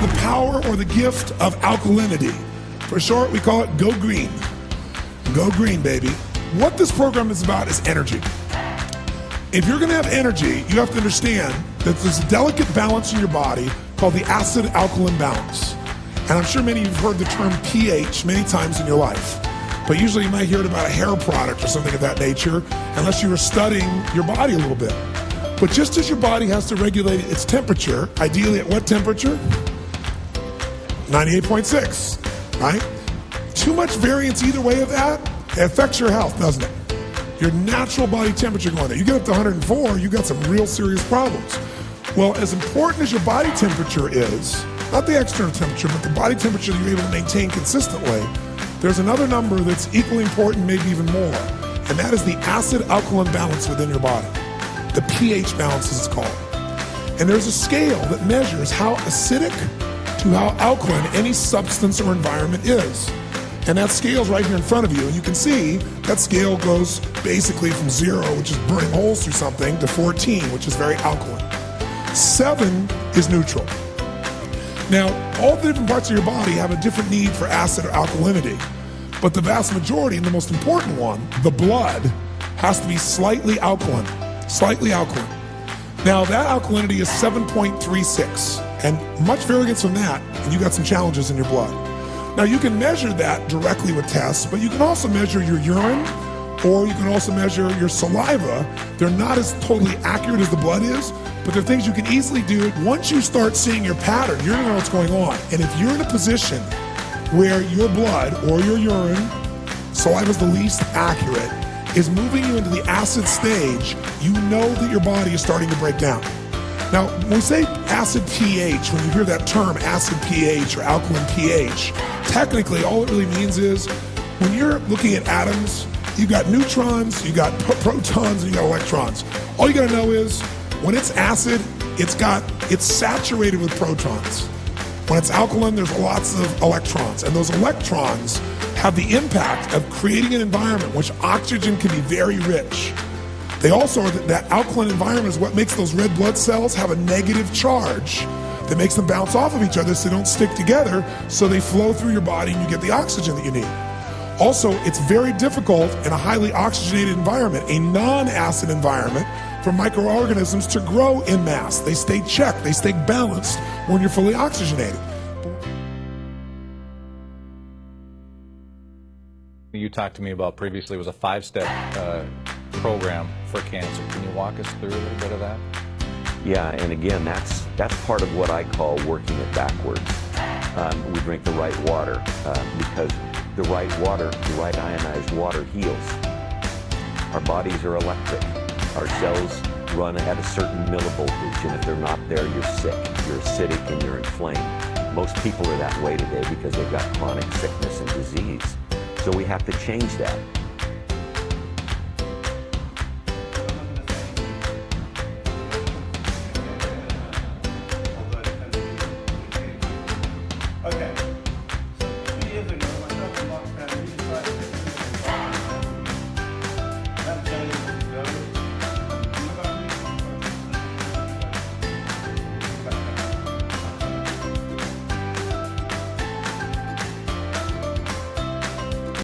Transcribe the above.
the power or the gift of alkalinity. For short, we call it Go Green. Go Green, baby. What this program is about is energy. If you're going to have energy, you have to understand that there's a delicate balance in your body called the acid-alkaline balance. And I'm sure many of you have heard the term pH many times in your life. But usually you might hear it about a hair product or something of that nature, unless you were studying your body a little bit. But just as your body has to regulate its temperature, ideally at what temperature? 98.6, right? Too much variance either way of that, it affects your health, doesn't it? Your natural body temperature going there. You get up to 104, you got some real serious problems. Well, as important as your body temperature is, not the external temperature, but the body temperature that you're able to maintain consistently, there's another number that's equally important, maybe even more, and that is the acid-alkaline balance within your body. The pH balance is called. And there's a scale that measures how acidic to how alkaline any substance or environment is. And that scale's right here in front of you, and you can see that scale goes basically from 0, which is burning holes through something, to 14, which is very alkaline. 7 is neutral. Now, all the different parts of your body have a different need for acid or alkalinity, but the vast majority, and the most important one, the blood, has to be slightly alkaline. Slightly alkaline. Now, that alkalinity is 7.36, and much variance from that, and you got some challenges in your blood. Now, you can measure that directly with tests, but you can also measure your urine, or you can also measure your saliva. They're not as totally accurate as the blood is, but they're things you can easily do. Once you start seeing your pattern, you're gonna know what's going on. And if you're in a position where your blood or your urine, saliva is the least accurate, is moving you into the acid stage, you know that your body is starting to break down. Now, when we say acid pH, when you hear that term acid pH or alkaline pH, technically all it really means is when you're looking at atoms, you got neutrons, you got protons, and you got electrons. All you gotta know is when it's acid, it's saturated with protons. When it's alkaline, there's lots of electrons, and those electrons have the impact of creating an environment which oxygen can be very rich. They also, that alkaline environment is what makes those red blood cells have a negative charge that makes them bounce off of each other so they don't stick together, so they flow through your body and you get the oxygen that you need. Also, it's very difficult in a highly oxygenated environment, a non-acid environment, for microorganisms to grow in mass. They stay checked, they stay balanced when you're fully oxygenated. You talked to me about previously was a 5-step program for cancer. Can you walk us through a little bit of that? Yeah, and again, that's part of what I call working it backwards. We drink the right water because the right water, the right ionized water heals. Our bodies are electric. Our cells run at a certain millivoltage, and if they're not there, you're sick, you're acidic, and you're inflamed. Most people are that way today because they've got chronic sickness and disease. So we have to change that.